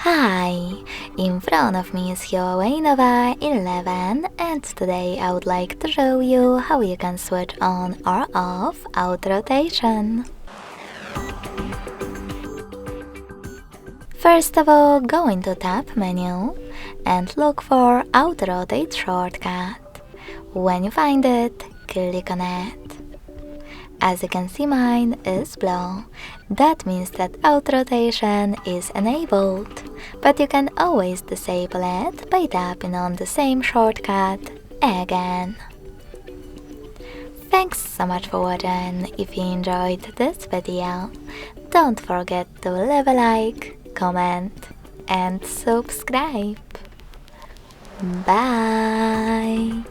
Hi, in front of me is Huawei Nova 11 and today I would like to show you how you can switch on or off auto rotation. First of all, go into Tab menu and look for Auto Rotate shortcut. When you find it, click on it. As you can see, mine is blue. That means that auto rotation is enabled, but you can always disable it by tapping on the same shortcut again. Thanks so much for watching. If you enjoyed this video, don't forget to leave a like, comment and subscribe. Bye!